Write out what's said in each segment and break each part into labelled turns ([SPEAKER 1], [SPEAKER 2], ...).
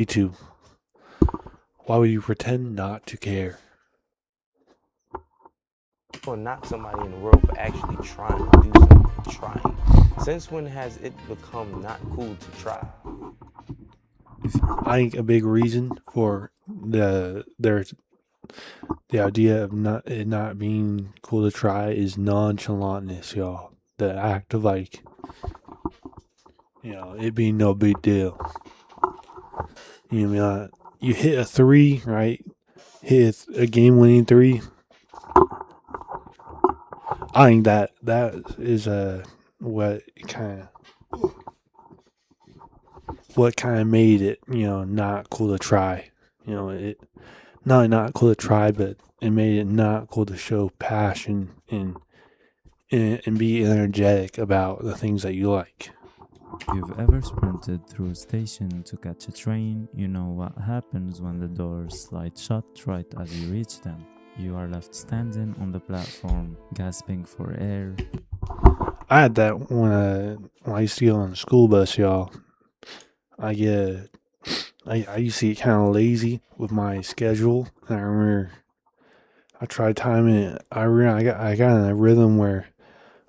[SPEAKER 1] to? Why would you pretend not to care?
[SPEAKER 2] Or knock somebody in the world for actually trying to do something. Trying. Since when has it become not cool to try?
[SPEAKER 1] I think a big reason for the idea of it not being cool to try is nonchalantness, y'all. The act of like, it being no big deal. You know, what I mean? You hit a three, right? Hit a game-winning three. I think that is what kind of made it, not cool to try. It not cool to try, but it made it not cool to show passion and be energetic about the things that you like.
[SPEAKER 3] If you've ever sprinted through a station to catch a train, you know what happens when the doors slide shut right as you reach them. You are left standing on the platform, gasping for air.
[SPEAKER 1] I had that when I used to get on the school bus, y'all. I get I used to get kind of lazy with my schedule, and I remember I tried timing it. I got in a rhythm where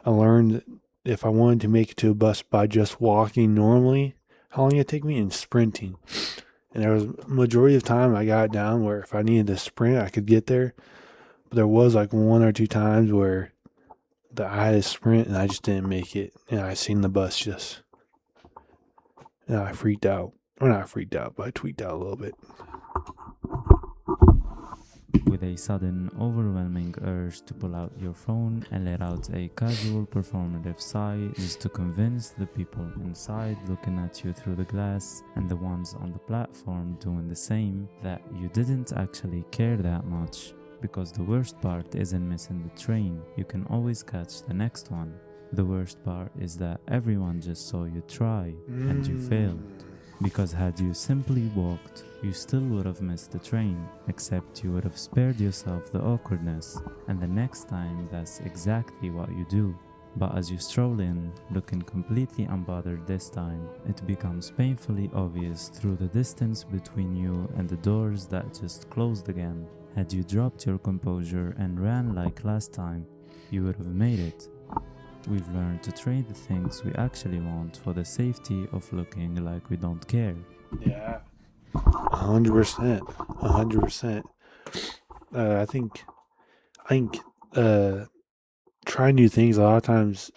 [SPEAKER 1] I learned that if I wanted to make it to a bus by just walking normally, how long it take me in sprinting. And there was majority of time I got it down where if I needed to sprint, I could get there. But there was like one or two times where I had to sprint and I just didn't make it, and I seen the bus and I freaked out. Or not freaked out, but I tweaked out a little bit.
[SPEAKER 3] With a sudden, overwhelming urge to pull out your phone and let out a casual performative sigh just to convince the people inside looking at you through the glass and the ones on the platform doing the same that you didn't actually care that much. Because the worst part isn't missing the train, you can always catch the next one. The worst part is that everyone just saw you try and you failed. Because had you simply walked, you still would have missed the train, except you would have spared yourself the awkwardness, and the next time that's exactly what you do. But as you stroll in, looking completely unbothered this time, it becomes painfully obvious through the distance between you and the doors that just closed again. Had you dropped your composure and ran like last time, you would have made it. We've learned to trade the things we actually want for the safety of looking like we don't care.
[SPEAKER 1] Yeah, 100%, 100%. I think, trying new things a lot of times,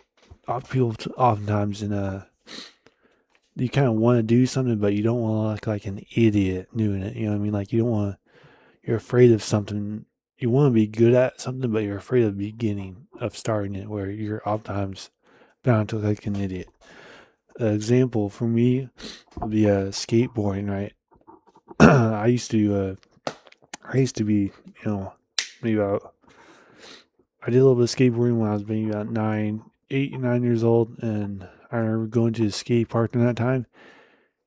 [SPEAKER 1] oftentimes you kind of want to do something, but you don't want to look like an idiot doing it. You know what I mean? Like you're afraid of something. You want to be good at something, but you're afraid of the beginning of starting it, where you're oftentimes bound to look like an idiot. An example for me would be skateboarding, right? I used to be, maybe about, I did a little bit of skateboarding when I was maybe about 9 years old, and I remember going to the skate park in that time,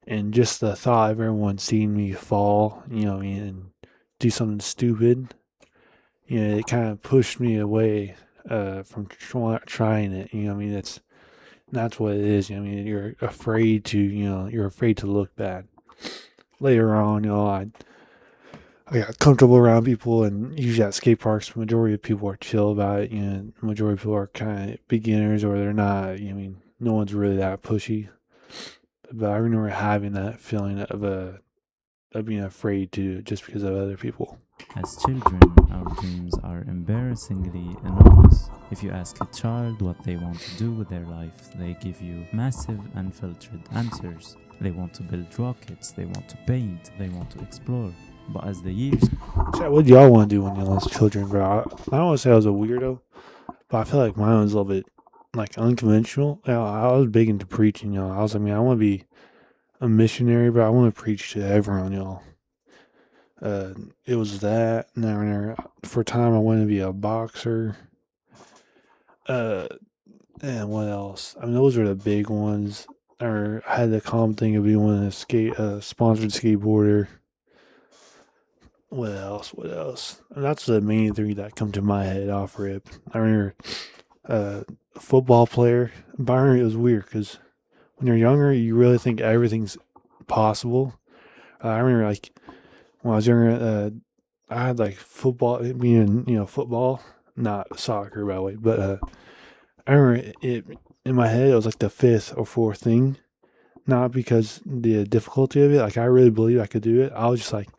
[SPEAKER 1] and just the thought of everyone seeing me fall, and do something stupid, it kind of pushed me away from trying it. That's what it is. You're afraid you're afraid to look bad. Later on, I got comfortable around people, and usually at skate parks, the majority of people are chill about it. The majority of people are kind of beginners, or they're not. No one's really that pushy. But I remember having that feeling of being afraid to just because of other people.
[SPEAKER 3] As children, our dreams are embarrassingly enormous. If you ask a child what they want to do with their life, they give you massive, unfiltered answers. They want to build rockets, they want to paint, they want to explore. But as the years
[SPEAKER 1] So what do y'all want to do when y'all was children, bro? I don't want to say I was a weirdo, but I feel like mine was a little bit like unconventional. I was big into preaching, y'all. I want to be a missionary, but I want to preach to everyone, y'all. It was that. And for a time, I wanted to be a boxer. Uh, and what else? Those are the big ones. Or I had the common thing of being a sponsored skateboarder. What else? What else? And that's the main three that come to my head off rip. I remember a football player. Byron, it was weird because when you're younger, you really think everything's possible. I remember like when I was younger, I had like football, meaning football, not soccer by the way, but I remember it in my head. It was like the fifth or fourth thing, not because the difficulty of it. Like I really believe I could do it. I was just like,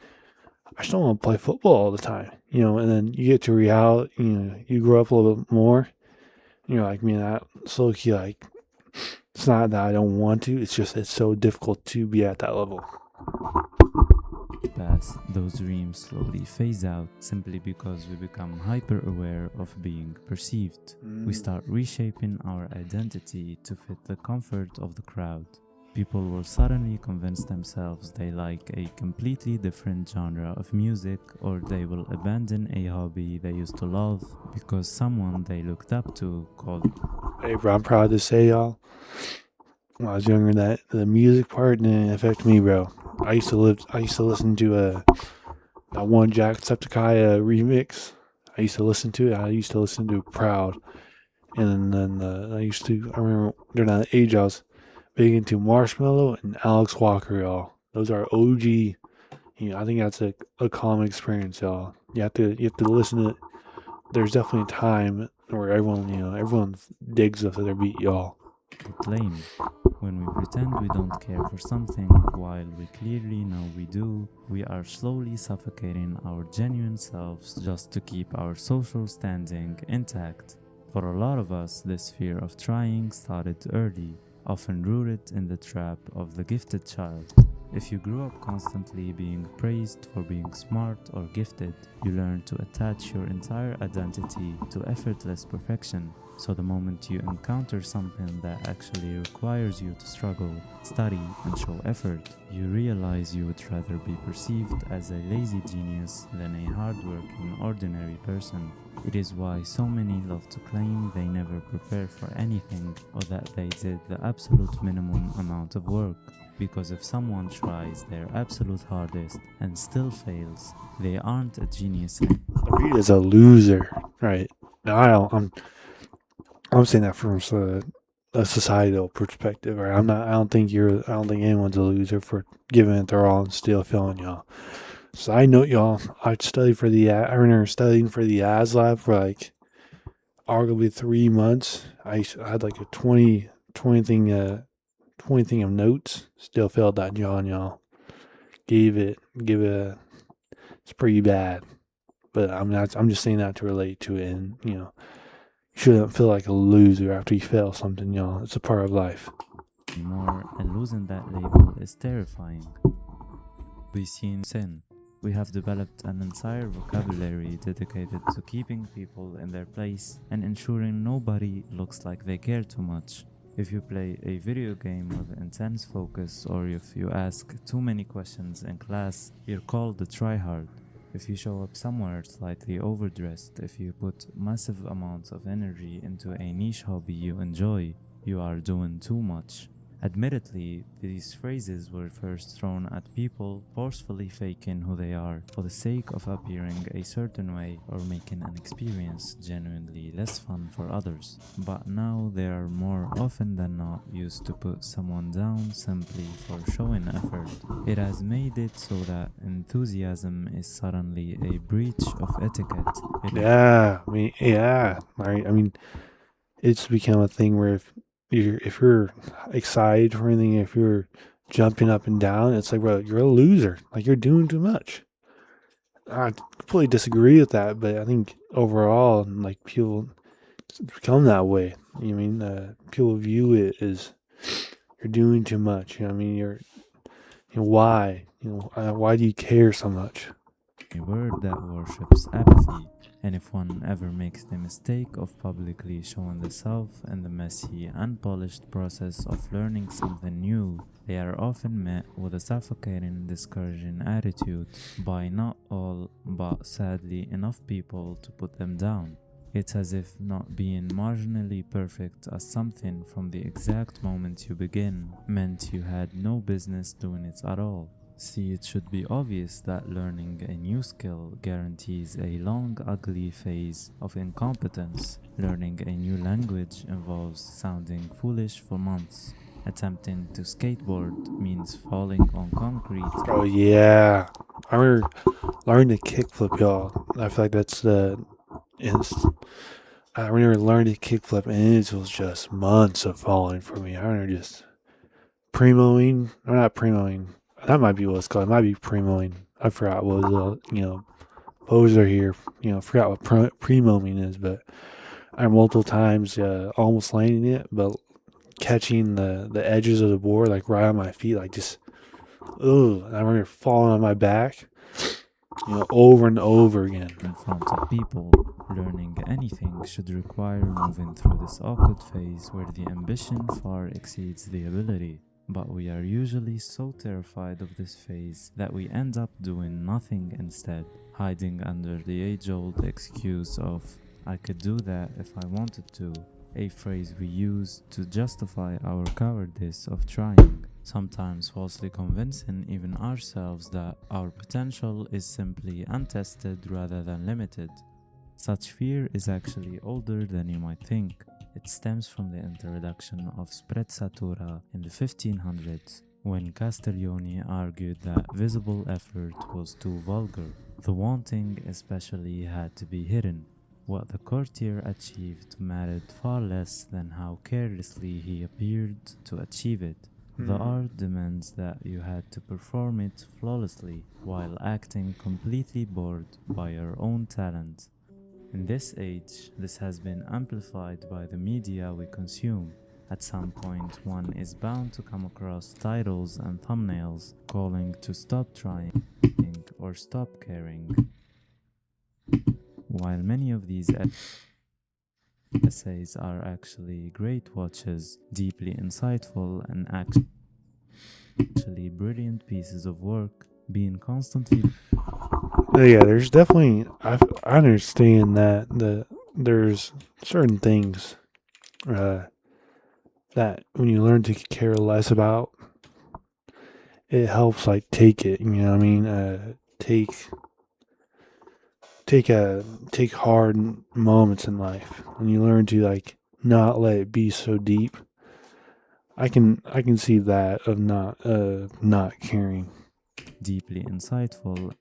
[SPEAKER 1] I just don't want to play football all the time, And then you get to reality, you grow up a little bit more. And you're like, man, that slow key, like, it's not that I don't want to. It's just it's so difficult to be at that level.
[SPEAKER 3] Past, those dreams slowly phase out simply because we become hyper aware of being perceived. We start reshaping our identity to fit the comfort of the crowd. People will suddenly convince themselves they like a completely different genre of music, or they will abandon a hobby they used to love because someone they looked up to called.
[SPEAKER 1] Hey, bro, I'm proud to say, y'all, when I was younger, that the music part didn't affect me, bro. I used to listen to that one Jacksepticeye remix. I used to listen to it. I used to listen to Proud, and then I remember during that age I was big into Marshmello and Alex Walker, y'all. Those are OG. I think that's a common experience, y'all. You have to listen to it. There's definitely a time where everyone digs us at their beat, y'all.
[SPEAKER 3] Lame. When we pretend we don't care for something while we clearly know we do, we are slowly suffocating our genuine selves just to keep our social standing intact. For a lot of us, this fear of trying started early, often rooted in the trap of the gifted child. If you grew up constantly being praised for being smart or gifted, you learn to attach your entire identity to effortless perfection. So the moment you encounter something that actually requires you to struggle, study, and show effort, you realize you would rather be perceived as a lazy genius than a hardworking, ordinary person. It is why so many love to claim they never prepare for anything, or that they did the absolute minimum amount of work. Because if someone tries their absolute hardest and still fails, they aren't a genius.
[SPEAKER 1] Reed is a loser, right? No, I'm saying that from a societal perspective, right? I don't think anyone's a loser for giving it their all and still failing, y'all. So I know, y'all. I remember studying for the ASLab for like arguably 3 months. I had like a 20 thing of notes. Still failed that John, y'all. Give it it's pretty bad. But I'm just saying that to relate to it, and you shouldn't feel like a loser after you fail something, y'all. It's a part of life.
[SPEAKER 3] Anymore, and losing that label is terrifying. We see sin. We have developed an entire vocabulary dedicated to keeping people in their place and ensuring nobody looks like they care too much. If you play a video game with intense focus, or if you ask too many questions in class, you're called a tryhard. If you show up somewhere slightly overdressed, if you put massive amounts of energy into a niche hobby you enjoy, you are doing too much. Admittedly, these phrases were first thrown at people forcefully faking who they are for the sake of appearing a certain way or making an experience genuinely less fun for others. But now they are more often than not used to put someone down simply for showing effort. It has made it so that enthusiasm is suddenly a breach of etiquette.
[SPEAKER 1] Right. I mean, it's become a thing where if you're excited for anything, if you're jumping up and down, it's like, bro, you're a loser. Like you're doing too much. I completely disagree with that, but I think overall, like people become that way. People view it as you're doing too much. Why? Why do you care so much?
[SPEAKER 3] A word that worships apathy, and if one ever makes the mistake of publicly showing the self in the messy, unpolished process of learning something new, they are often met with a suffocating, discouraging attitude by not all, but sadly enough people to put them down. It's as if not being marginally perfect at something from the exact moment you begin meant you had no business doing it at all. See, it should be obvious that learning a new skill guarantees a long, ugly phase of incompetence. Learning a new language involves sounding foolish for months, Attempting to skateboard means falling on concrete.
[SPEAKER 1] Oh yeah, I remember learning to kickflip, y'all. I feel like that's I remember learning to kickflip, and it was just months of falling for me. I remember just premoing, or not premoing. That might be what it's called. It might be premoing. I forgot what was poser here. Forgot what premoing is, but I multiple times almost landing it, but catching the edges of the board like right on my feet, like just ugh. I remember falling on my back, over and over again.
[SPEAKER 3] In front of people. Learning anything should require moving through this awkward phase where the ambition far exceeds the ability. But we are usually so terrified of this phase that we end up doing nothing instead, hiding under the age-old excuse of, I could do that if I wanted to, a phrase we use to justify our cowardice of trying, sometimes falsely convincing even ourselves that our potential is simply untested rather than limited. Such fear is actually older than you might think. It stems from the introduction of sprezzatura in the 1500s, when Castiglione argued that visible effort was too vulgar. The wanting especially had to be hidden. What the courtier achieved mattered far less than how carelessly he appeared to achieve it. The art demands that you had to perform it flawlessly while acting completely bored by your own talent. In this age, this has been amplified by the media we consume. At some point, one is bound to come across titles and thumbnails calling to stop trying or stop caring. While many of these essays are actually great watches, deeply insightful and actually brilliant pieces of work, being constantly
[SPEAKER 1] Yeah, there's definitely I understand that there's certain things that when you learn to care less about, it helps like take it. You know what I mean? Take hard moments in life when you learn to like not let it be so deep. I can see that of not caring.
[SPEAKER 3] deeply insightful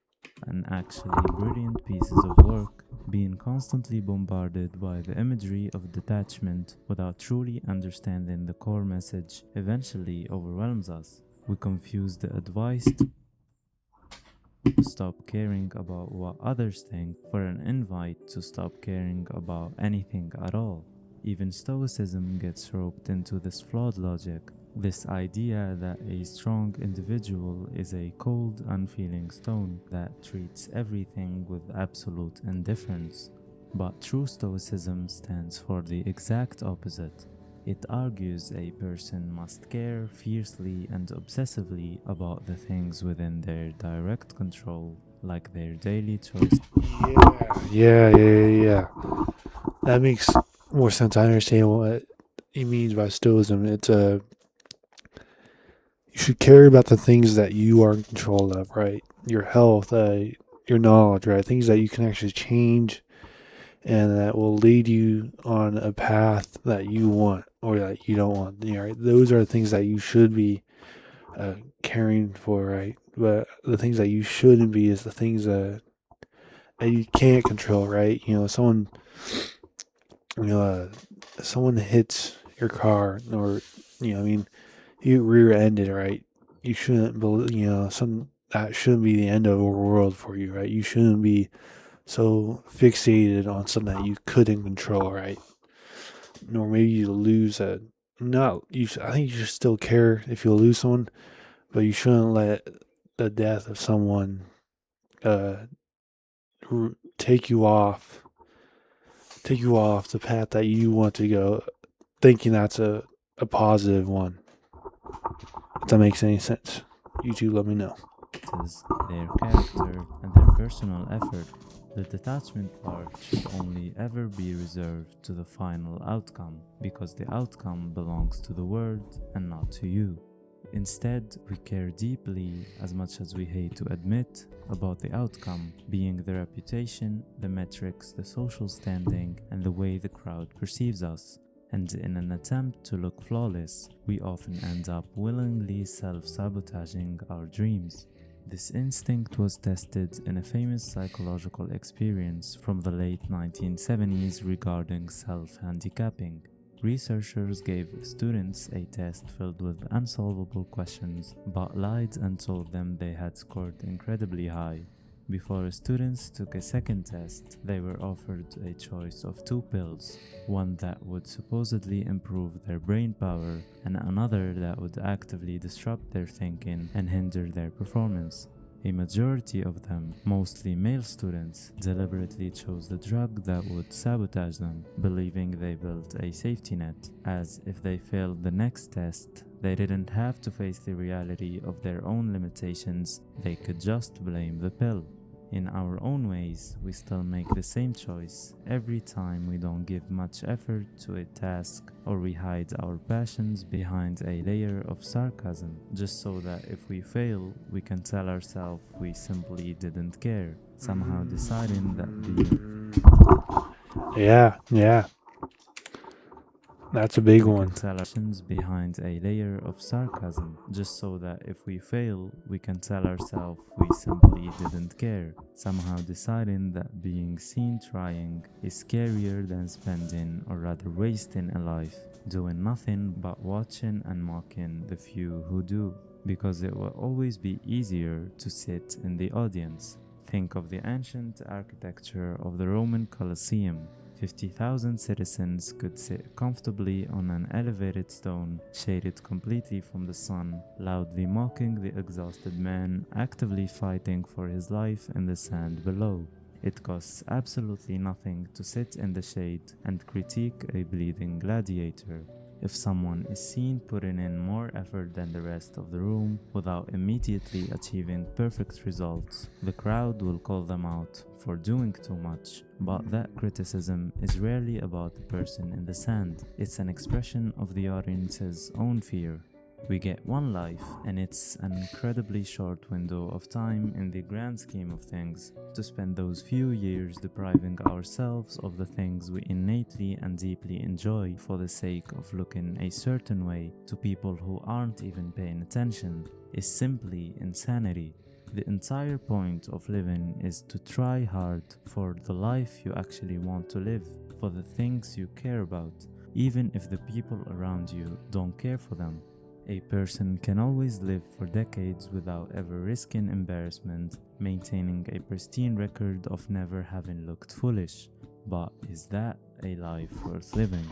[SPEAKER 3] and actually brilliant pieces of work, being constantly bombarded by the imagery of detachment without truly understanding the core message eventually overwhelms us. We confuse the advice to stop caring about what others think for an invite to stop caring about anything at all. Even Stoicism gets roped into this flawed logic. This idea that a strong individual is a cold, unfeeling stone that treats everything with absolute indifference. But true Stoicism stands for the exact opposite. It argues a person must care fiercely and obsessively about the things within their direct control, like their daily choices.
[SPEAKER 1] Yeah. That makes more sense. I understand what he means by stoicism. It's you should care about the things that you are in control of, right? Your health, your knowledge, right? Things that you can actually change and that will lead you on a path that you want or that you don't want. Right? Those are things that you should be caring for, right? But the things that you shouldn't be is the things that you can't control, right? You know, someone hits your car, or I mean, you rear-ended, right? You shouldn't believe, that shouldn't be the end of the world for you, right? You shouldn't be so fixated on something that you couldn't control, right? Nor maybe you lose a not you. I think you should still care if you lose someone, but you shouldn't let the death of someone uh take you off the path that you want to go, thinking that's a positive one. If that makes any sense, you two let me know.
[SPEAKER 3] Their character, and their personal effort. The detachment part should only ever be reserved to the final outcome, because the outcome belongs to the world and not to you. Instead, we care deeply, as much as we hate to admit, about the outcome, being the reputation, the metrics, the social standing, and the way the crowd perceives us. And in an attempt to look flawless, we often end up willingly self-sabotaging our dreams. This instinct was tested in a famous psychological experience from the late 1970s regarding self-handicapping. Researchers gave students a test filled with unsolvable questions, but lied and told them they had scored incredibly high. Before students took a second test, they were offered a choice of 2 pills, one that would supposedly improve their brain power and another that would actively disrupt their thinking and hinder their performance. A majority of them, mostly male students, deliberately chose the drug that would sabotage them, believing they built a safety net, as if they failed the next test, they didn't have to face the reality of their own limitations, they could just blame the pill. In our own ways, we still make the same choice every time we don't give much effort to a task or we hide our passions behind a layer of sarcasm, just so that if we fail, we can tell ourselves we simply didn't care, somehow deciding that being
[SPEAKER 1] Yeah. That's a big
[SPEAKER 3] we
[SPEAKER 1] one.
[SPEAKER 3] can tell our passions behind a layer of sarcasm, just so that if we fail, we can tell ourselves we simply didn't care, somehow deciding that being seen trying is scarier than spending or rather wasting a life, doing nothing but watching and mocking the few who do, because it will always be easier to sit in the audience. Think of the ancient architecture of the Roman Colosseum. 50,000 citizens could sit comfortably on an elevated stone, shaded completely from the sun, loudly mocking the exhausted man actively fighting for his life in the sand below. It costs absolutely nothing to sit in the shade and critique a bleeding gladiator. If someone is seen putting in more effort than the rest of the room without immediately achieving perfect results, the crowd will call them out for doing too much. But that criticism is rarely about the person in the sand. It's an expression of the audience's own fear. We get one life, and it's an incredibly short window of time in the grand scheme of things, to spend those few years depriving ourselves of the things we innately and deeply enjoy for the sake of looking a certain way to people who aren't even paying attention, is simply insanity. The entire point of living is to try hard for the life you actually want to live, for the things you care about, even if the people around you don't care for them. A person can always live for decades without ever risking embarrassment, maintaining a pristine record of never having looked foolish. But is that a life worth living?